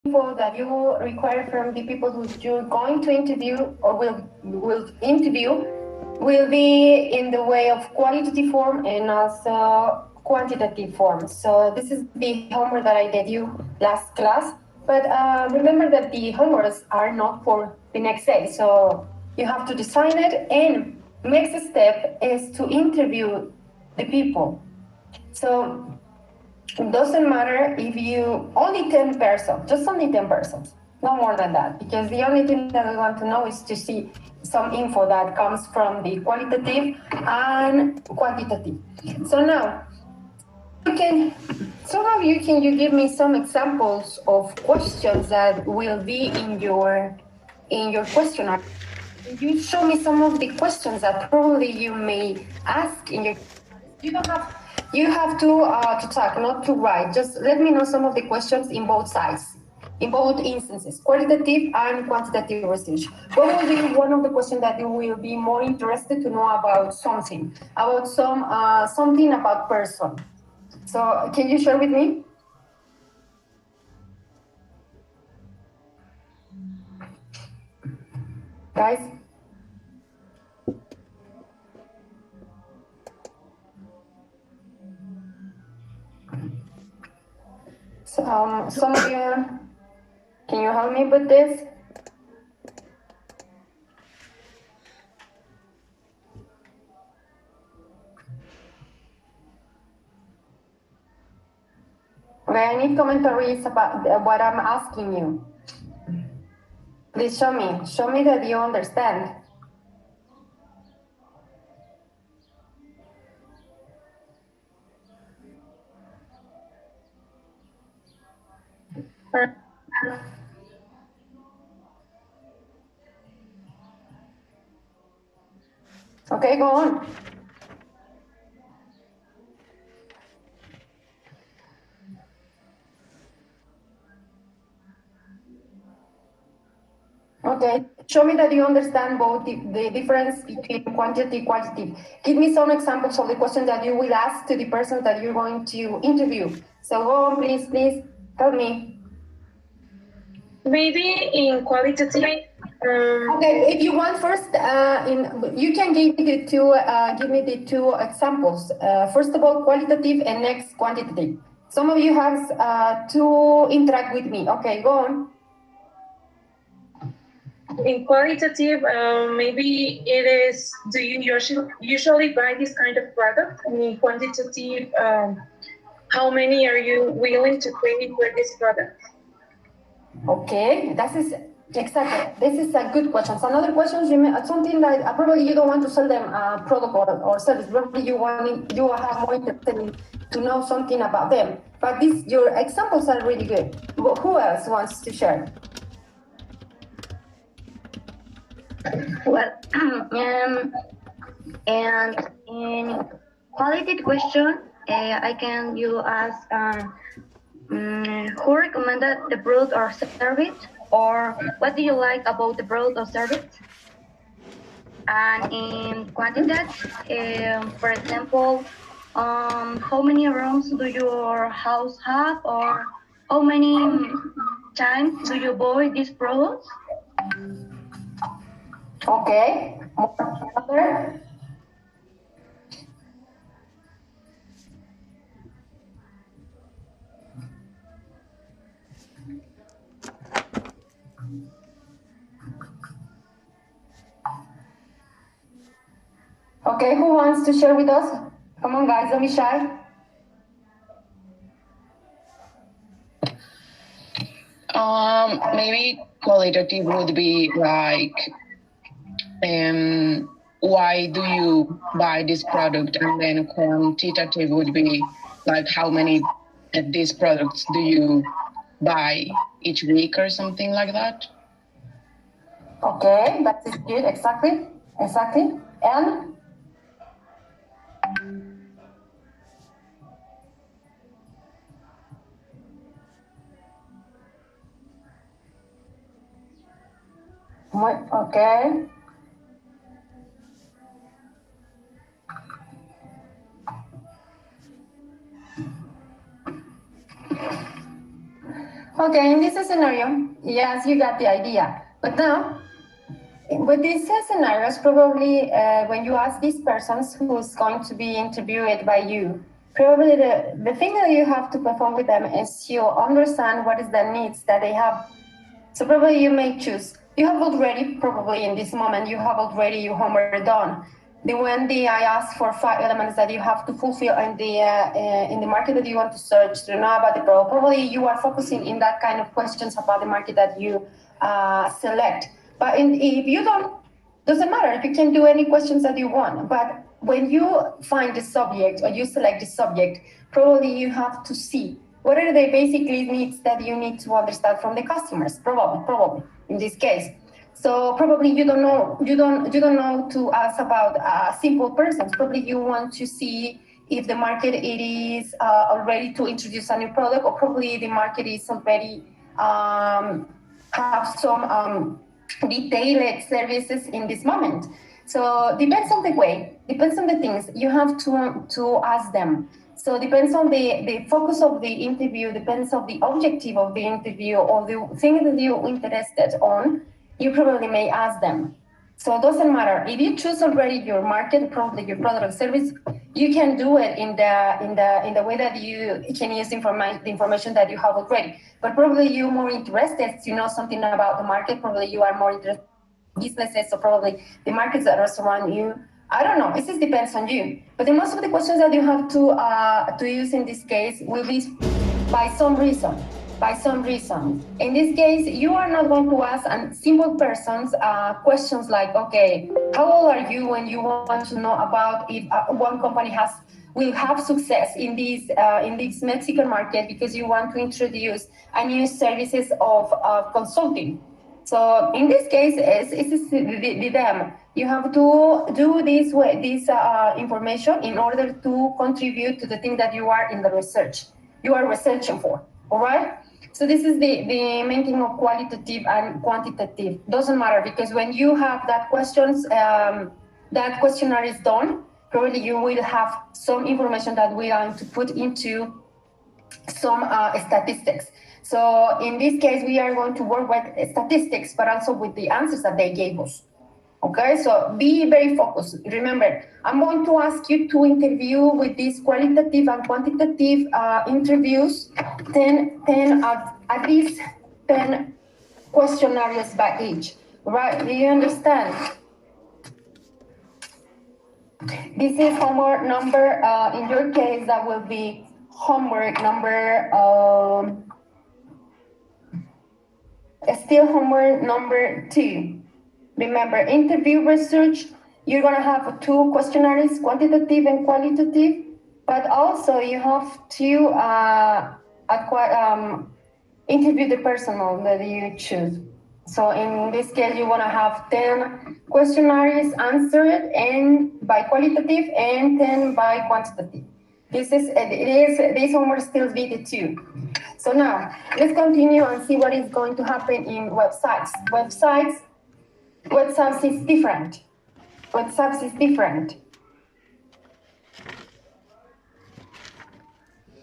info that you require from the people who you're going to interview or will interview will be in the way of qualitative form and also quantitative form. So this is the homework that I gave you last class. But remember that the homeworks are not for the next day. So you have to design it, and next step is to interview the people. So it doesn't matter if you only 10 persons, just only 10 persons, no more than that, because the only thing that we want to know is to see some info that comes from the qualitative and quantitative. So now, you can, somehow you give me some examples of questions that will be in your questionnaire. You show me some of the questions that probably you may ask in your. You don't have. You have to talk, not to write. Just let me know some of the questions in both sides, in both instances, qualitative and quantitative research. What will be one of the questions that you will be more interested to know about something, about something about person? So can you share with me, guys? So, some of you, can you help me with this? Okay, I need commentaries about what I'm asking you. Please show me that you understand. Okay, go on. Okay, show me that you understand both the difference between quantity qualitative. Give me some examples of the questions that you will ask to the person that you're going to interview. So go on, please, tell me. Maybe in qualitative. Okay, if you want first, you can give me the two examples. First of all, qualitative, and next quantitative. Some of you have to interact with me. Okay, go on. In qualitative, maybe it is, do you usually buy this kind of product? And in quantitative, how many are you willing to pay for this product? Okay, that is exactly. This is a good question. So another question, something that probably you don't want to sell them a product or service. Probably you have more interested in to know something about them. But your examples are really good. Who else wants to share? Well, and in quality question, I can you ask who recommended the product or service, or what do you like about the product or service? And in quantitative, for example, how many rooms do your house have, or how many times do you buy these products? Okay. Other? Okay, who wants to share with us? Come on, guys, don't be shy. Maybe qualitative would be like, why do you buy this product? And then quantitative would be like, how many of these products do you buy each week or something like that? Okay, that is good. Exactly. And okay. Okay, in this scenario, yes, you got the idea. But now, with these scenarios, probably when you ask these persons who's going to be interviewed by you, probably the thing that you have to perform with them is you understand what is the needs that they have. So probably you may choose. You have already, probably in this moment, you have already your homework done. I ask for 5 elements that you have to fulfill in the market that you want to search to know about the product. Probably you are focusing in that kind of questions about the market that you select. But if you don't, doesn't matter. You can do any questions that you want. But when you find the subject or you select the subject, probably you have to see what are the basic needs that you need to understand from the customers. Probably in this case. So probably you don't know to ask about simple persons. Probably you want to see if the market it is already to introduce a new product, or probably the market is already have some detailed services in this moment. So depends on the way, depends on the things you have to ask them. So depends on the focus of the interview, depends on the objective of the interview or the thing that you're interested on. You probably may ask them. So it doesn't matter if you choose already your market, probably your product or service. You can do it in the way that you can use the information that you have already. But probably you're more interested to know something about the market. Probably you are more interested in businesses, so probably the markets that are surrounding you. I don't know. It just depends on you. But the most of the questions that you have to use in this case will be by some reason. By some reason. In this case, you are not going to ask simple persons questions like, okay, how old are you when you want to know about if one company will have success in this Mexican market because you want to introduce a new services of consulting. So in this case, it's them. You have to do this information in order to contribute to the thing that you are in the research. You are researching for, all right? So this is the main thing of qualitative and quantitative. Doesn't matter, because when you have that questions, that questionnaire is done, probably you will have some information that we are going to put into some statistics. So in this case, we are going to work with statistics, but also with the answers that they gave us. Okay, so be very focused. Remember, I'm going to ask you to interview with these qualitative and quantitative interviews, 10 at least 10 questionnaires by each, right? Do you understand? This is homework number, in your case, that will be homework number, still homework number 2. Remember, interview research, you're going to have 2 questionnaires, quantitative and qualitative, but also you have to interview the person that you choose. So in this case, you want to have 10 questionnaires answered and by qualitative and 10 by quantitative. This homework still video 2. So now let's continue and see what is going to happen in websites. Websites is different. Websites is different.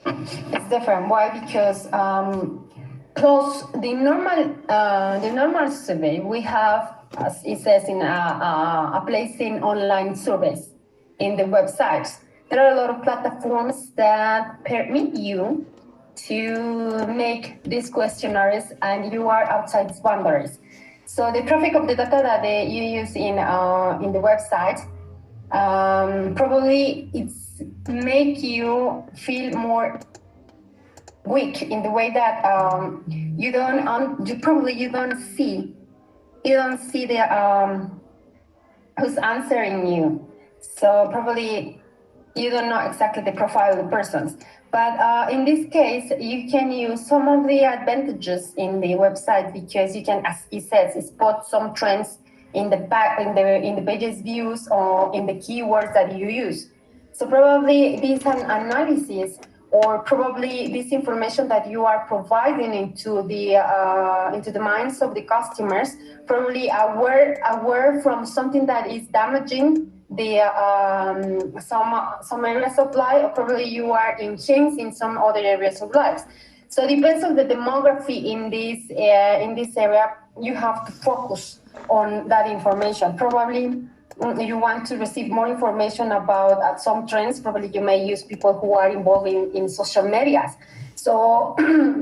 It's different. Why? Because close the normal survey we have, as it says in a place in online surveys in the websites. There are a lot of platforms that permit you to make these questionnaires, and you are outside its boundaries. So the traffic of the data that you use in the website probably it's make you feel more weak in the way that you don't see the who's answering you. So probably you don't know exactly the profile of the persons. But in this case, you can use some of the advantages in the website, because you can, as it says, spot some trends in the pages views or in the keywords that you use. So probably this analysis, or probably this information that you are providing into the minds of the customers, probably aware from something that is damaging the some areas of life, or probably you are enhancing some other areas of life. So it depends on the demography in this area. You have to focus on that information. Probably you want to receive more information about some trends. Probably you may use people who are involved in social medias. So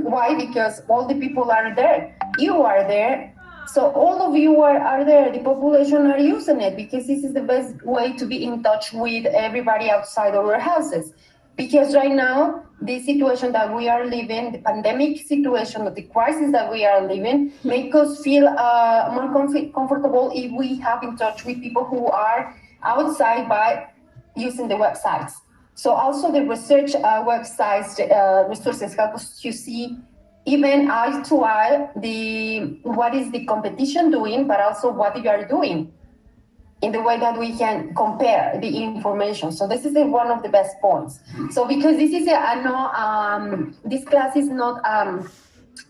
why? Because all the people are there. You are there. So all of you are there. The population are using it because this is the best way to be in touch with everybody outside our houses. Because right now, the situation that we are living, the pandemic situation, the crisis that we are living, make us feel more comfortable if we have in touch with people who are outside by using the websites. So also the research websites resources help us to see even eye to eye what is the competition doing, but also what you are doing in the way that we can compare the information. So this is one of the best points. So because this is this class is not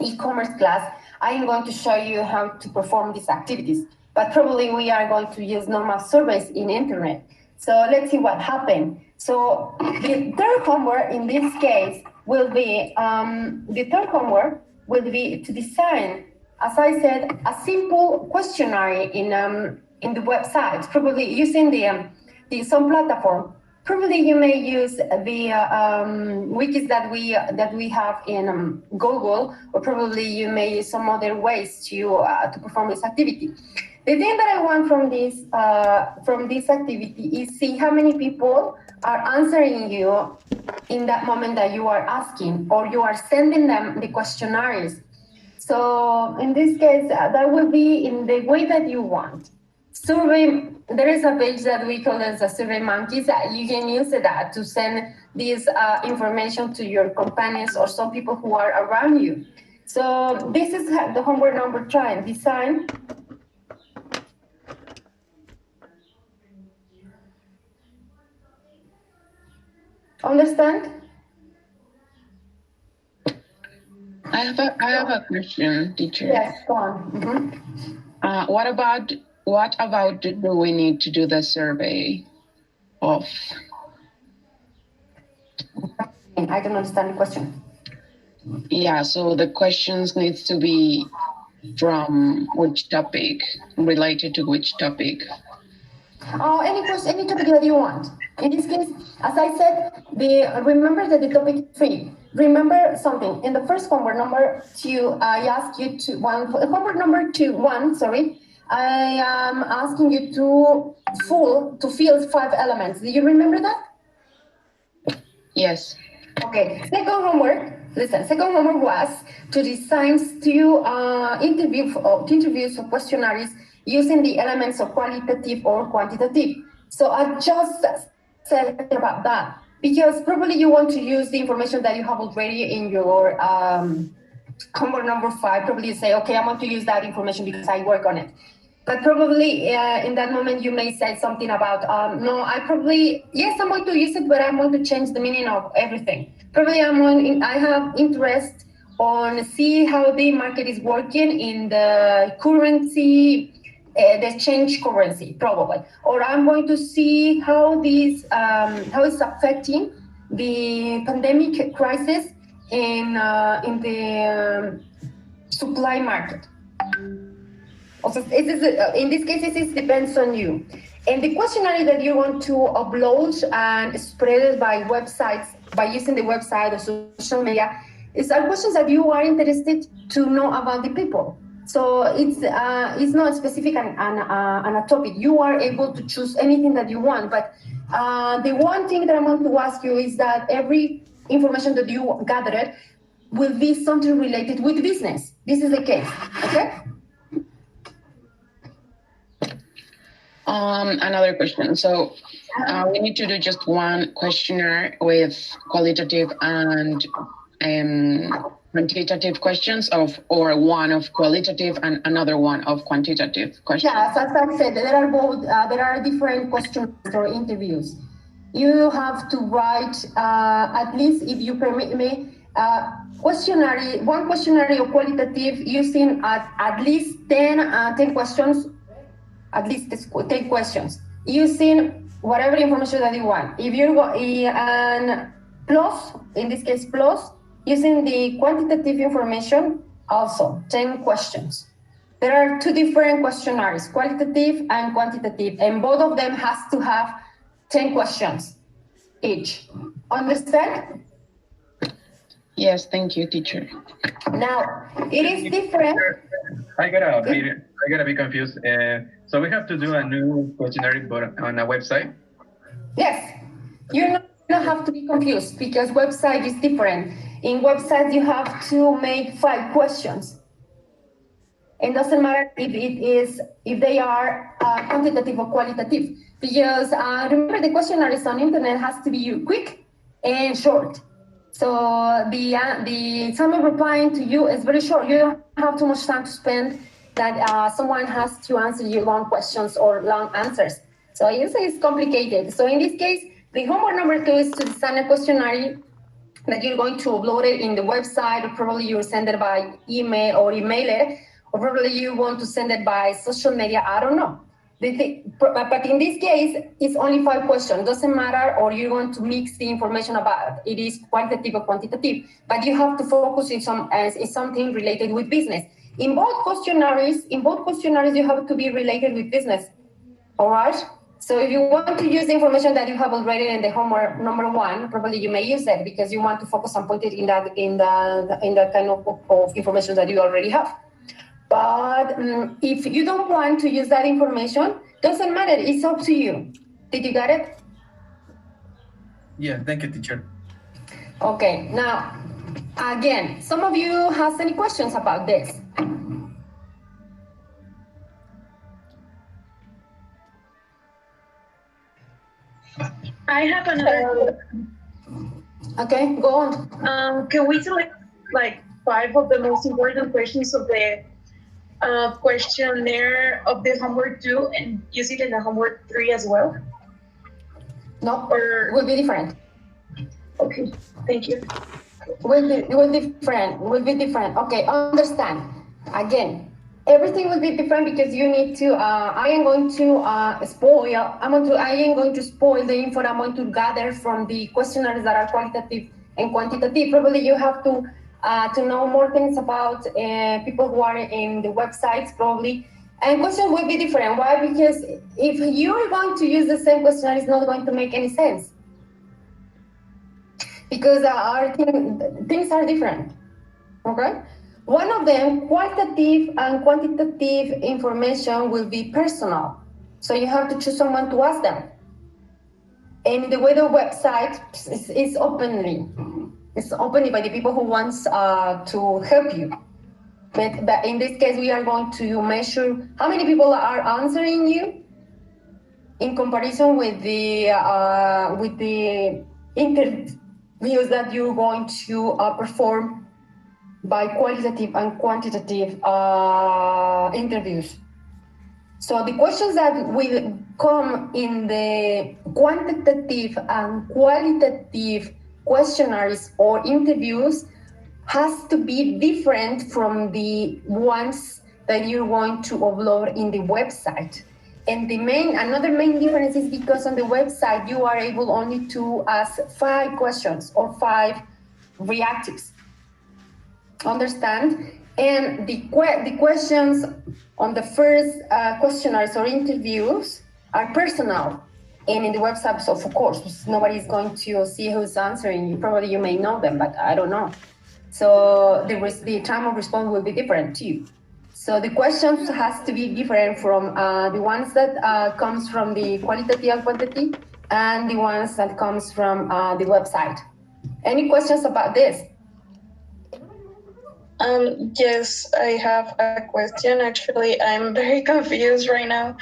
e-commerce class, I am going to show you how to perform these activities. But probably we are going to use normal surveys in internet. So let's see what happened. So the third homework in this case will be to design, as I said, a simple questionnaire in the website, probably using the some platform. Probably you may use the wikis that we have in Google, or probably you may use some other ways to perform this activity. The thing that I want from this activity is see how many people are answering you in that moment that you are asking, or you are sending them the questionnaires. So in this case, that will be in the way that you want. Survey, there is a page that we call as a Survey Monkeys. You can use that to send this information to your companions or some people who are around you. So this is the homework number 3, design. Understand? I have a question, teacher. Yes, go on. Mm-hmm. What about do we need to do the survey of? I don't understand the question. Yeah, so the questions needs to be from which topic, related to which topic? Any topic that you want. In this case, as I said, remember that the topic 3. Remember something. In the first homework number 2, I asked you to homework number 1. Sorry, I am asking you to fill 5 elements. Do you remember that? Yes. Okay. Second homework. Listen. Second homework was to design 2 interviews or questionnaires using the elements of qualitative or quantitative. So I just said about that because probably you want to use the information that you have already in your homework number 5. Probably you say, okay, I want to use that information because I work on it. But probably in that moment you may say something about, no, I'm going to use it, but I'm going to change the meaning of everything. Probably I have interest on see how the market is working in the currency, the exchange currency, probably. Or I'm going to see how it's affecting the pandemic crisis in the supply market. Also, in this case, it depends on you. And the questionnaire that you want to upload and spread it by websites, by using the website or social media, are questions that you are interested to know about the people. So it's not specific on a topic. You are able to choose anything that you want. But the one thing that I want to ask you is that every information that you gathered will be something related with business. This is the case, okay? Another question. So we need to do just one questionnaire with qualitative and quantitative questions or one of qualitative and another one of quantitative questions. Yes, as I said, there are both. There are different questions or interviews. You have to write at least, if you permit me, one questionnaire or qualitative using at least 10 questions. At least 10 questions using whatever information that you want. If you go and plus, in this case, plus using the quantitative information, also 10 questions. There are two different questionnaires, qualitative and quantitative, and both of them has to have 10 questions each. Understand? Yes, thank you, teacher. Now, it is different. I gotta be confused. So we have to do a new questionnaire, but on a website. Yes, you don't have to be confused because website is different. In website, you have to make 5 questions. It doesn't matter if they are quantitative or qualitative, because remember the questionnaires on internet has to be quick and short. So the time of replying to you is very short. You don't have too much time to spend that someone has to answer you long questions or long answers. So it's complicated. So in this case, the homework number 2 is to design a questionnaire that you're going to upload it in the website, or probably you'll send it by email or email it, or probably you want to send it by social media, I don't know. But in this case, it's only 5 questions. Doesn't matter, or you want to mix the information about it is quantitative or quantitative, but you have to focus in something related with business. In both questionnaires, you have to be related with business. All right. So if you want to use the information that you have already in the homework number 1, probably you may use it because you want to focus on putting in that kind of information that you already have. But if you don't want to use that information, doesn't matter. It's up to you. Did you get it? Yeah, thank you, teacher. Okay. Now, again, some of you has any questions about this? I have another. Okay, go on. Can we select like 5 of the most important questions of the questionnaire of the homework 2 and use it in the homework 3 as well? No, Or will be different. okay, thank you. Will be different. Okay, understand. Again, everything will be different because you need to. I am going to spoil the info I'm going to gather from the questionnaires that are qualitative and quantitative. Probably you have to know more things about people who are in the websites, probably. And questions will be different. Why? Because if you're going to use the same questionnaire, it's not going to make any sense. Because things are different. Okay? One of them, qualitative and quantitative information, will be personal. So you have to choose someone to ask them. And the way the website is openly. It's openly by the people who wants to help you. But in this case, we are going to measure how many people are answering you in comparison with the interviews that you're going to perform by qualitative and quantitative interviews. So the questions that will come in the quantitative and qualitative questionnaires or interviews has to be different from the ones that you're going to upload in the website. And another main difference is because on the website, you are able only to ask 5 questions or 5 reactives. Understand? And the questions on the first questionnaires or interviews are personal. And in the website, so of course, nobody is going to see who's answering you. Probably you may know them, but I don't know. So the time of response will be different too. So the questions has to be different from the ones that comes from the qualitative and quantity, and the ones that comes from the website. Any questions about this? Yes, I have a question. Actually, I'm very confused right now.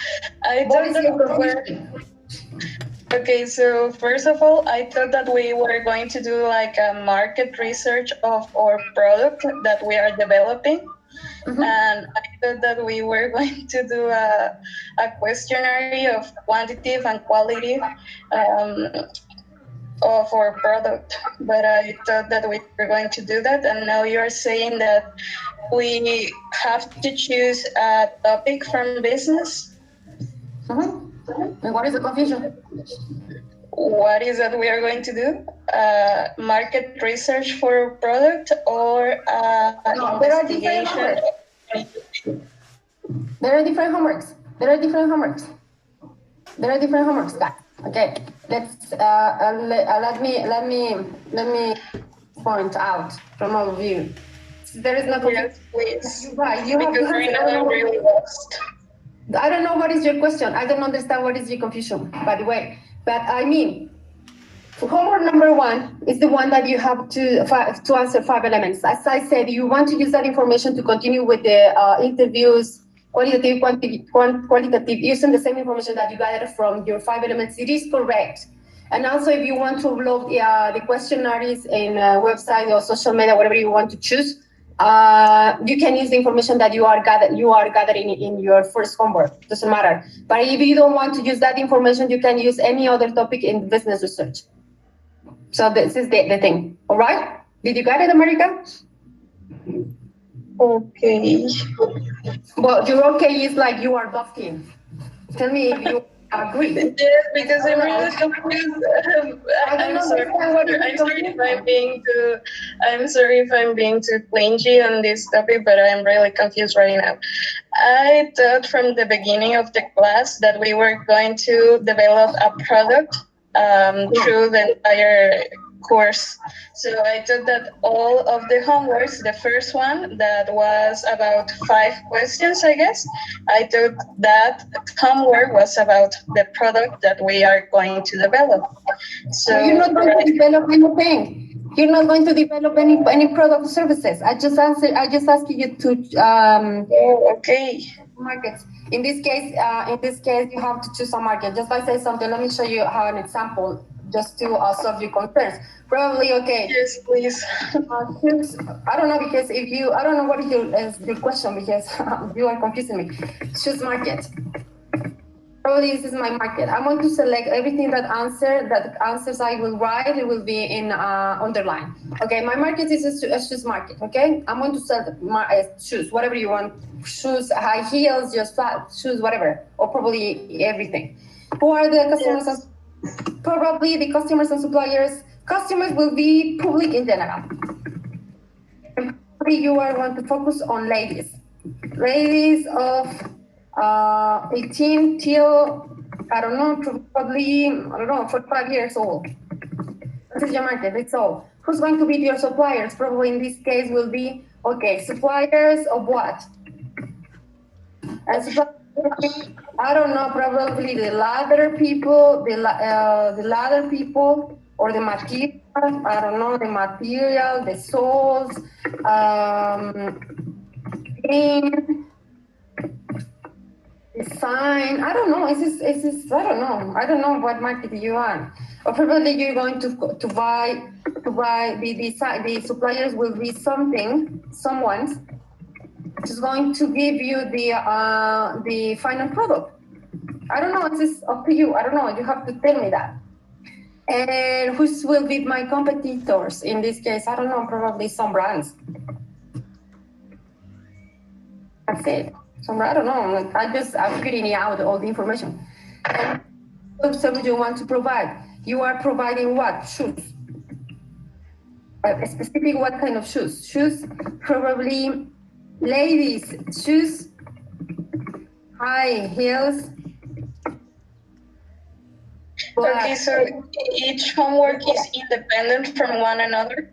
Okay, so first of all, I thought that we were going to do like a market research of our product that we are developing. Mm-hmm. And I thought that we were going to do a questionnaire of quantitative and quality of our product, but I thought that we were going to do that, and now you're saying that we have to choose a topic from business. Mm-hmm. And what is the confusion? What is that we are going to do? market research for product or No, there are different investigation? There are different homeworks. There are different homeworks. There are different homeworks, guys. Okay, let's let me point out from all of you. There is no confusion. Yes, please. Right, you have Because to right answer. now I'm really lost. I don't know what is your question. I don't understand what is your confusion, by the way. But I mean, homework number 1 is the one that you have to answer 5 elements. As I said, you want to use that information to continue with the interviews, qualitative, qualitative, using the same information that you gathered from your 5 elements. It is correct. And also, if you want to upload the questionnaires in a website or social media, whatever you want to choose, you can use the information that you are gathering in your first homework. Doesn't matter. But if you don't want to use that information, you can use any other topic in business research. So this is the thing. All right? Did you get it, America? Okay. Well, your okay is like you are bluffing. Tell me if you agree. Yes, because I'm really confused. I'm sorry. I'm sorry if I'm being too clingy on this topic, but I'm really confused right now. I thought from the beginning of the class that we were going to develop a product through the entire course. So I thought that all of the homeworks, the first one that was about 5 questions, I guess, I thought that homework was about the product that we are going to develop. So you're not going to develop anything. You're not going to develop any product or services. I just asked you to okay. markets. In this case, you have to choose a market. Just by saying something, let me show you how an example, just to solve your concerns. Probably okay. Yes, please. I don't know because I don't know what is your question because you are confusing me. Choose market. Probably this is my market. I want to select everything that answers I will write. It will be in underline. Okay, my market is a shoes market. Okay, I'm going to sell shoes, whatever you want. Shoes, high heels, just flat shoes, whatever, or probably everything. Who are the customers? Yes. Probably the customers and suppliers. Customers will be public in general. And probably you are going to focus on ladies. Ladies of 18 till, I don't know, probably, 45 years old. This is your market, that's all. Who's going to be your suppliers? Probably in this case will be, okay, suppliers of what? And suppliers, I don't know, probably the leather people, the leather people, or the material, I don't know, the material, the soles, design. I don't know. I don't know what market you are. Or probably you're going to buy the suppliers will be someone who's going to give you the final product. I don't know. It's up to you. I don't know. You have to tell me that. And who will be my competitors in this case? I don't know. Probably some brands. That's it. So I don't know. Like I'm figuring out all the information. And what service you want to provide? You are providing what? Shoes. A specific what kind of shoes? Shoes, probably ladies shoes, high heels. Okay, so each homework is independent from one another?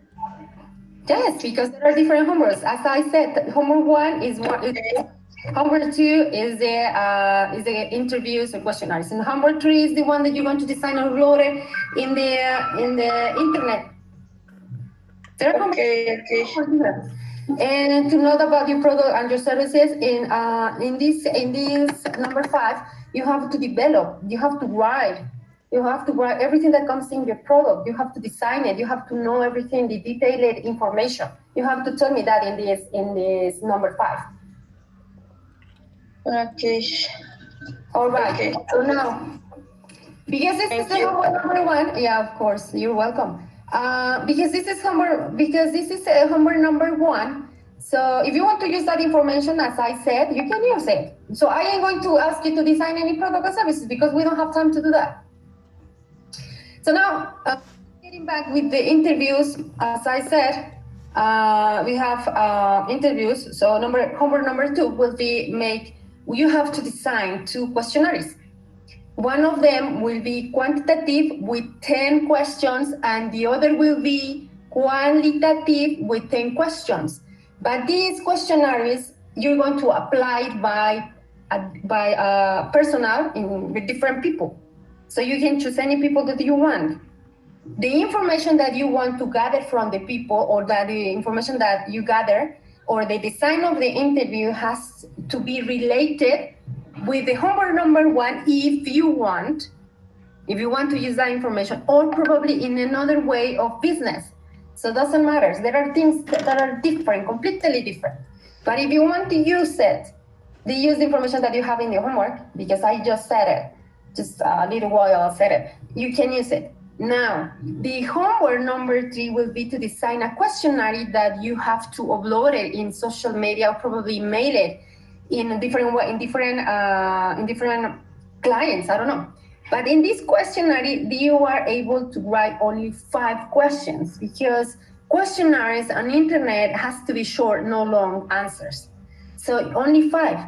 Yes, because there are different homeworks. As I said, homework 1 is what. Homework 2 is the interviews or questionnaires, and homework 3 is the one that you're going to design and upload it in the internet. Okay. And to know about your product and your services, in this number 5, you have to develop. You have to write. You have to write everything that comes in your product. You have to design it. You have to know everything, the detailed information. You have to tell me that in this number 5. Okay. All right. Okay. So now, because this is the homework number 1, yeah, of course, you're welcome. Because this is homework number 1. So if you want to use that information, as I said, you can use it. So I am going to ask you to design any product or services because we don't have time to do that. So now, getting Getting back with the interviews, as I said, we have interviews. So homework number 2 will be you have to design 2 questionnaires. One of them will be quantitative with 10 questions, and the other will be qualitative with 10 questions. But these questionnaires, you're going to apply it by personal with different people. So you can choose any people that you want. The information that you want to gather from the people, or that the information that you gather, or the design of the interview has to be related with the homework number 1 if you want to use that information, or probably in another way of business. So it doesn't matter. There are things that are different, completely different. But if you want to use the information that you have in the homework, because I just said it, just a little while I said it, you can use it. Now, the homework number 3 will be to design a questionnaire that you have to upload it in social media, or probably mail it in a different way, in different clients, I don't know. But in this questionnaire, you are able to write only 5 questions, because questionnaires on internet has to be short, no long answers. So only 5.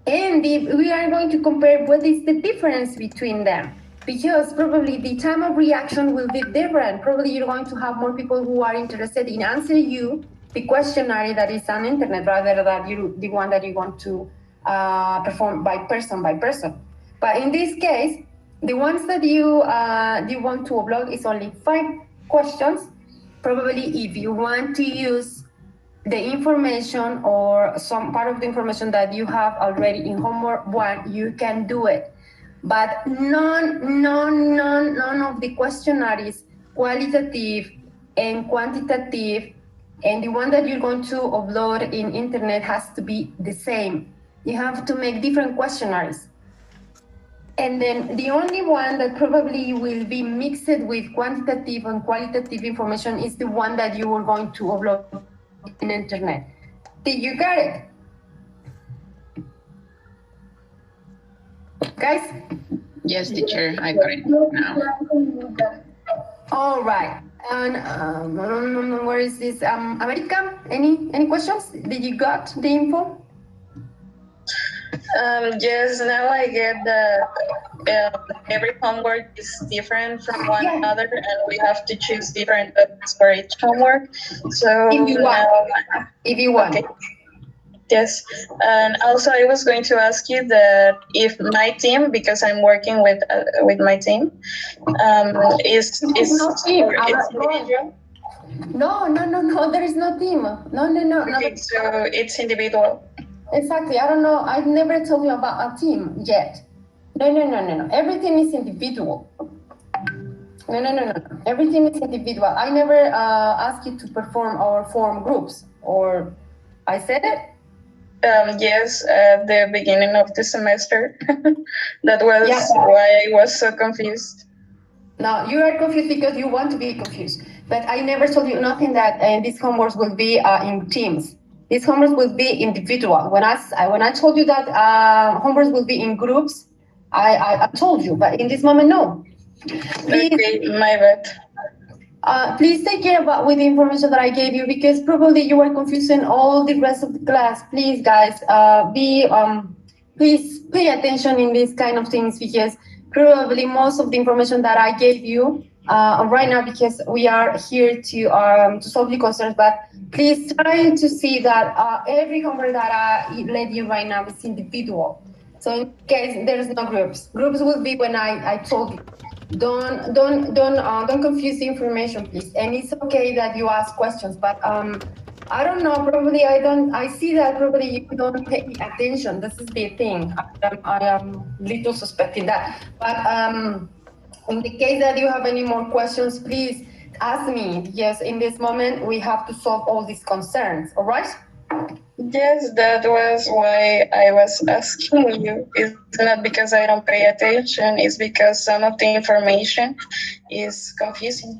And we are going to compare what is the difference between them, because probably the time of reaction will be different. Probably you're going to have more people who are interested in answering you the questionnaire that is on internet, rather than the one that you want to perform by person. But in this case, the ones that you want to upload is only 5 questions. Probably if you want to use the information or some part of the information that you have already in homework 1, you can do it. But none of the questionnaires, qualitative and quantitative, and the one that you're going to upload in internet has to be the same. You have to make different questionnaires. And then the only one that probably will be mixed with quantitative and qualitative information is the one that you are going to upload in internet. Did you get it? Guys? Yes, teacher, I got it now. All right. And where is this? America, any questions? Did you got the info? Yes, now I get that every homework is different from one another, and we have to choose different topics for each homework. So if you want. Okay. Yes, and also I was going to ask you that if my team, because I'm working with my team, is individual. No, there is no team. No. Okay, so it's individual. Exactly. I don't know. I've never told you about a team yet. No. Everything is individual. No. Everything is individual. I never asked you to perform or form groups, or I said it? Yes, at the beginning of the semester. That was why I was so confused. No, you are confused because you want to be confused. But I never told you nothing that these homeworks will be in teams. These homeworks will be individual. When I told you that homeworks will be in groups, I told you. But in this moment, no. Please, okay, my bad. Please take care with the information that I gave you, because probably you are confusing all the rest of the class. Please, guys, please pay attention in these kind of things, because probably most of the information that I gave you right now, because we are here to solve your concerns, but please try to see that every homework that I led you right now is individual. So in case there's no groups. Groups will be when I told you. Don't confuse the information, please. And it's okay that you ask questions, but I don't know. Probably I see that probably you don't pay attention. This is the thing. I am little suspecting that. But in the case that you have any more questions, please ask me. Yes, in this moment we have to solve all these concerns. All right? Yes, that was why I was asking you. It's not because I don't pay attention, it's because some of the information is confusing.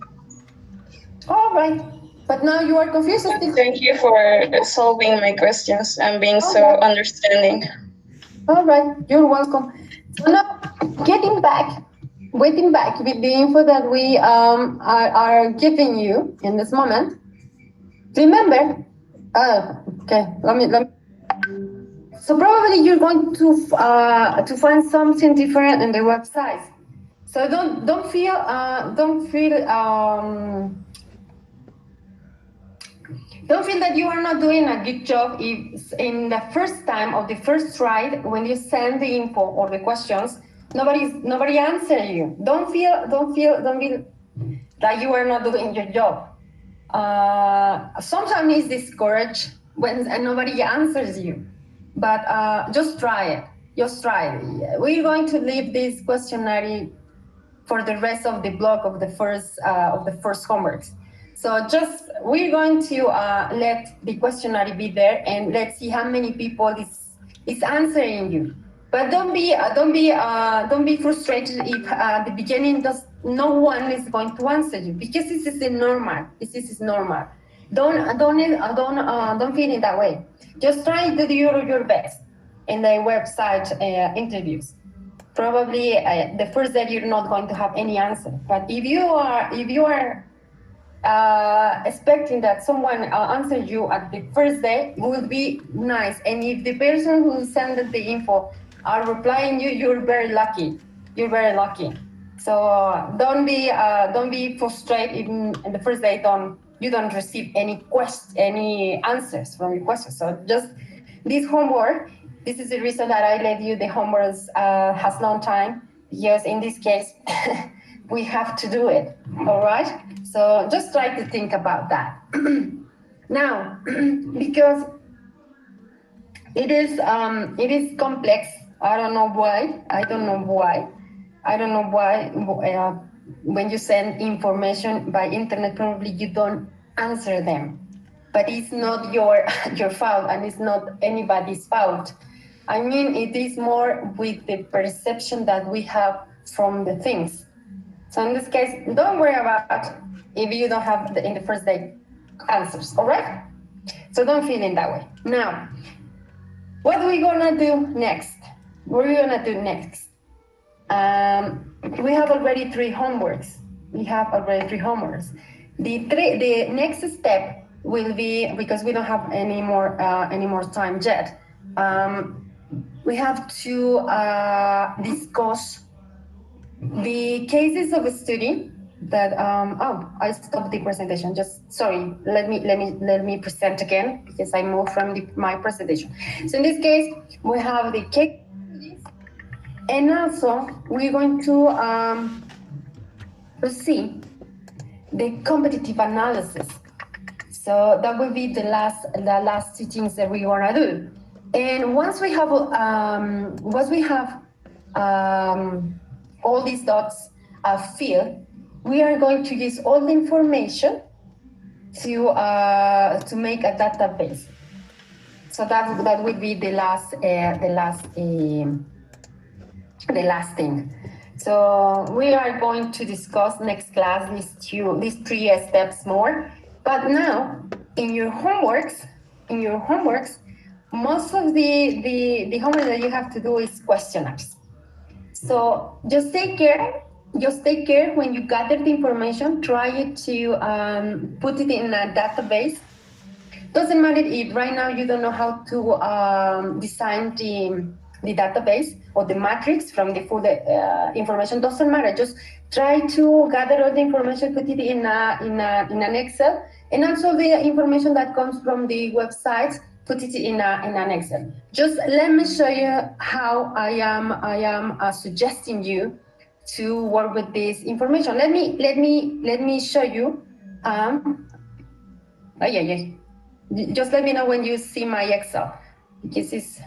All right. But now you are confused. Thank you for solving my questions and being so understanding. All right, you're welcome. So now, getting back waiting back with the info that we are giving you in this moment, remember, okay, let me. So probably you're going to find something different in the website. So don't feel that you are not doing a good job if in the first time or the first try when you send the info or the questions, nobody answer you. Don't feel that you are not doing your job. Sometimes it's discouraged when nobody answers you, but just try it. Just try it. We're going to leave this questionnaire for the rest of the block of the first homeworks. So just we're going to let the questionnaire be there and let's see how many people is answering you. But don't be frustrated if at the beginning no one is going to answer you because this is normal. This is normal. Don't feel in that way. Just try to do your best in the website interviews. Probably the first day you're not going to have any answer. But if you are expecting that someone answers you at the first day, will be nice. And if the person who sent the info are replying you, you're very lucky. You're very lucky. So don't be frustrated even in the first day. You don't receive any answers from your questions. So just this homework. This is the reason that I let you the homework has long time. Yes, in this case, we have to do it. All right. So just try to think about that. Now, because it is complex. I don't know why. When you send information by internet, probably you don't answer them. But it's not your fault, and it's not anybody's fault. I mean, it is more with the perception that we have from the things. So in this case, don't worry about if you don't have in the first day answers, all right? So don't feel in that way. Now, what are we gonna do next? What are we gonna do next? We have already 3 homeworks. The next step will be, because we don't have any more time yet, we have to discuss the cases of study that I stopped the presentation. Just sorry, let me present again because I moved from my presentation. So in this case, we have the case studies, and also we're going to see the competitive analysis. So that will be the last 2 things that we want to do. And once we have all these dots filled, we are going to use all the information to make a database. So that would be the last thing. So we are going to discuss next class these 3 steps more. But now in your homeworks, most of the homework that you have to do is questionnaires. So just take care when you gather the information. Try to put it in a database. Doesn't matter if right now you don't know how to design the database or the matrix from the full information. Doesn't matter. Just try to gather all the information, put it in an Excel, and also the information that comes from the website, put it in an Excel. Just let me show you how I am suggesting you to work with this information. Let me show you. Just let me know when you see my Excel. This is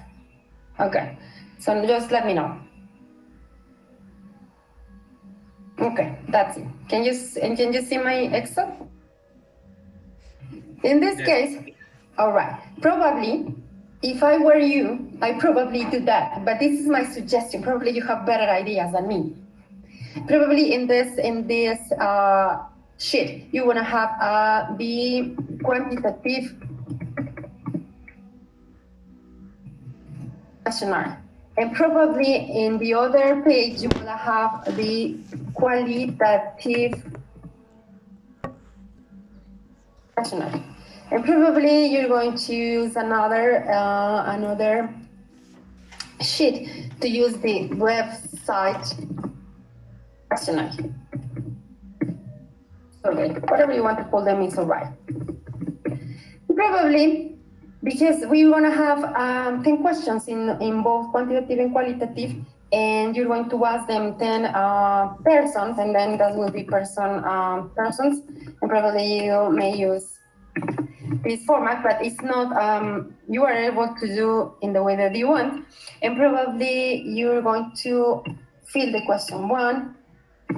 okay. So just let me know. Okay, that's it. Can you see my Excel? In this case, all right. Probably, if I were you, I probably do that. But this is my suggestion. Probably you have better ideas than me. Probably in this sheet, you want to have the quantitative questionnaire. And probably in the other page, you will have the qualitative questionnaire. And probably you're going to use another sheet to use the website questionnaire. Survey, whatever you want to call them is all right. Probably because we want to have 10 questions in both quantitative and qualitative, and you're going to ask them 10 persons, and then that will be persons, and probably you may use this format, but it's not, you are able to do in the way that you want, and probably you're going to fill the question 1,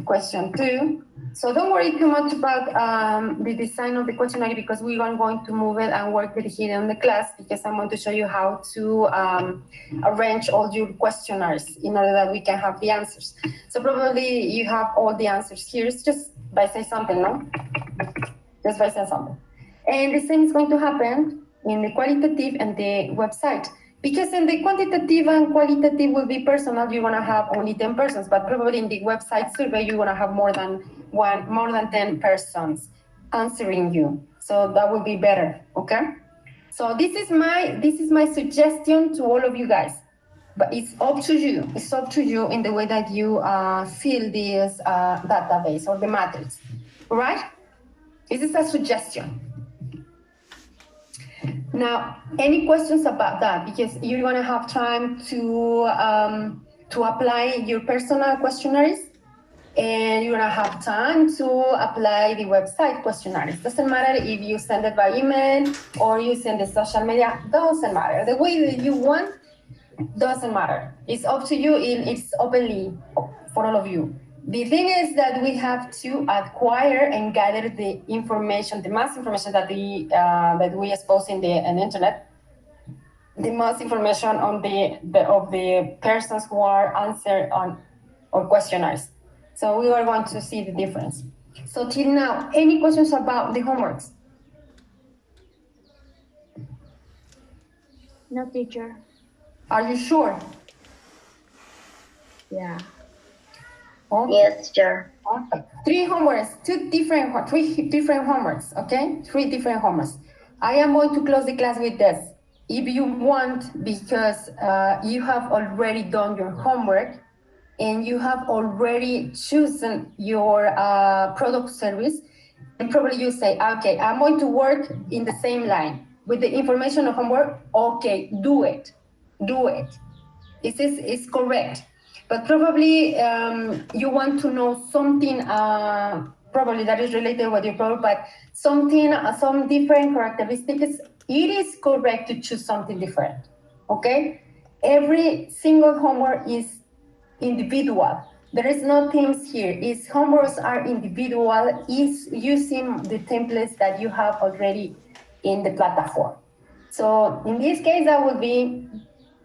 question 2. So don't worry too much about the design of the questionnaire, because we are going to move it and work with it here in the class, because I'm going to show you how to arrange all your questionnaires in order that we can have the answers. So probably you have all the answers here. It's just by saying something, no? Just by saying something. And the same is going to happen in the qualitative and the website. Because in the quantitative and qualitative will be personal, you're gonna have only 10 persons, but probably in the website survey, you're gonna have more than 10 persons answering you. So that will be better, okay? So this is my suggestion to all of you guys, but it's up to you. It's up to you in the way that you fill this database or the matrix, all right? This is a suggestion. Now, any questions about that? Because you're going to have time to apply your personal questionnaires, and you're going to have time to apply the website questionnaires. Doesn't matter if you send it by email or you send it social media. Doesn't matter. The way that you want doesn't matter. It's up to you. It's openly for all of you. The thing is that we have to acquire and gather the information, the mass information that we expose in the internet, the mass information on of the persons who are answered on our questionnaires. So we are going to see the difference. So till now, any questions about the homeworks? No, teacher. Are you sure? Yeah. Okay. Yes, teacher. Okay. Three different homeworks, okay? 3 different homeworks. I am going to close the class with this. If you want, because you have already done your homework and you have already chosen your product service, and probably you say, okay, I'm going to work in the same line with the information of homework. Okay, do it. This is correct. But probably you want to know something, probably that is related with your product, but some different characteristics. It is correct to choose something different, okay? Every single homework is individual. There is no themes here. Homeworks are individual, is using the templates that you have already in the platform. So in this case, that would be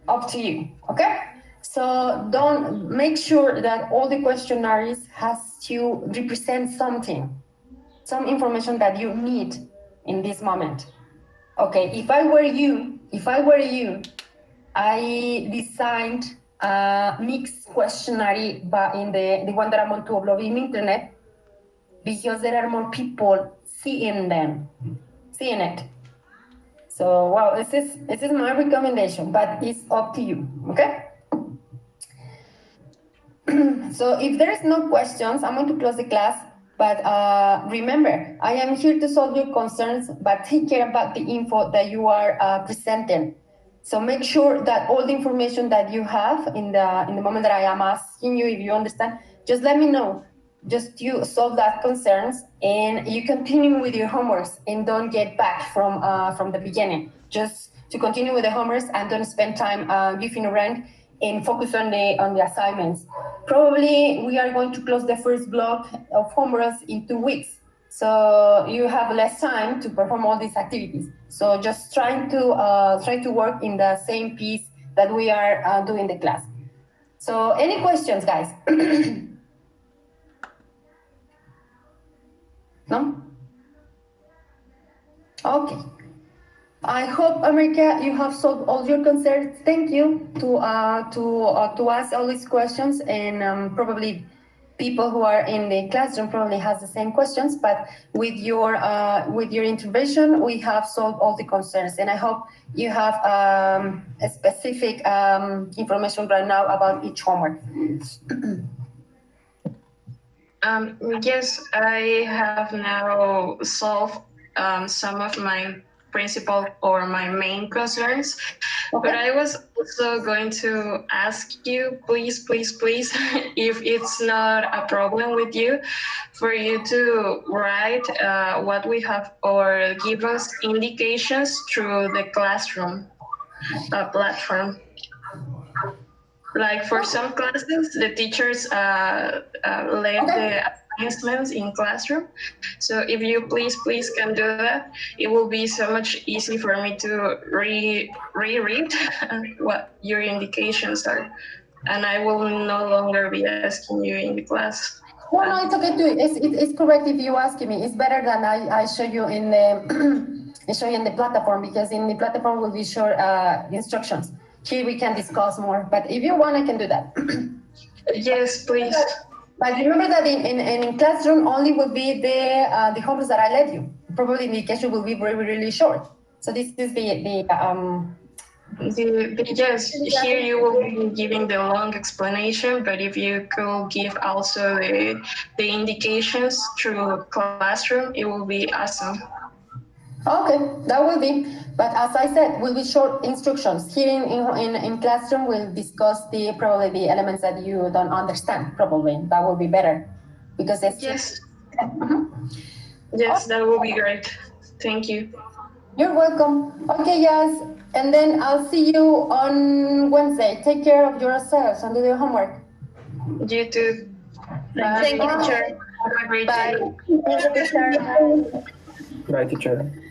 up to you, okay? So don't make sure that all the questionnaires has to represent something, some information that you need in this moment. Okay, if I were you, I designed a mixed questionnaire, but in the one that I'm going to upload in internet, because there are more people seeing it. So, well, this is my recommendation, but it's up to you, okay? So if there is no questions, I'm going to close the class. But remember, I am here to solve your concerns, but take care about the info that you are presenting. So make sure that all the information that you have in the moment that I am asking you, if you understand, just let me know. Just you solve that concerns, and you continue with your homeworks, and don't get back from the beginning. Just to continue with the homeworks and don't spend time giving a rank, and focus on the assignments. Probably we are going to close the first block of homeworks in 2 weeks. So you have less time to perform all these activities. So just try to work in the same piece that we are doing the class. So any questions, guys? No? Okay. I hope, America, you have solved all your concerns. Thank you to ask all these questions, and probably people who are in the classroom probably has the same questions, but with your intervention, we have solved all the concerns. And I hope you have a specific information right now about each homework. Yes, I have now solved some of my principal or my main concerns, but I was also going to ask you, please, if it's not a problem with you, for you to write what we have or give us indications through the classroom platform. Like for some classes, the teachers left the announcements in classroom. So if you please can do that, it will be so much easy for me to reread what your indications are, and I will no longer be asking you in the class. No, it's okay too. It's correct if you ask me. It's better than I show you in the show you in the platform, because in the platform will be short instructions. Here we can discuss more, but if you want, I can do that. Yes, please. But remember that in classroom only will be the homework that I led you. Probably indication will be really short. So this is yes, here you will be giving the long explanation, but if you could give also the indications through classroom, it will be awesome. Okay, that will be. But as I said, will be short instructions. Here in classroom, we'll discuss probably the elements that you don't understand. Probably that will be better, because it's yes. Yes, that will be great. Thank you. You're welcome. Okay, yes, and then I'll see you on Wednesday. Take care of yourselves and do your homework. You too. Thank you, teacher. Have a great Bye. day. Thank you, teacher. Bye, teacher.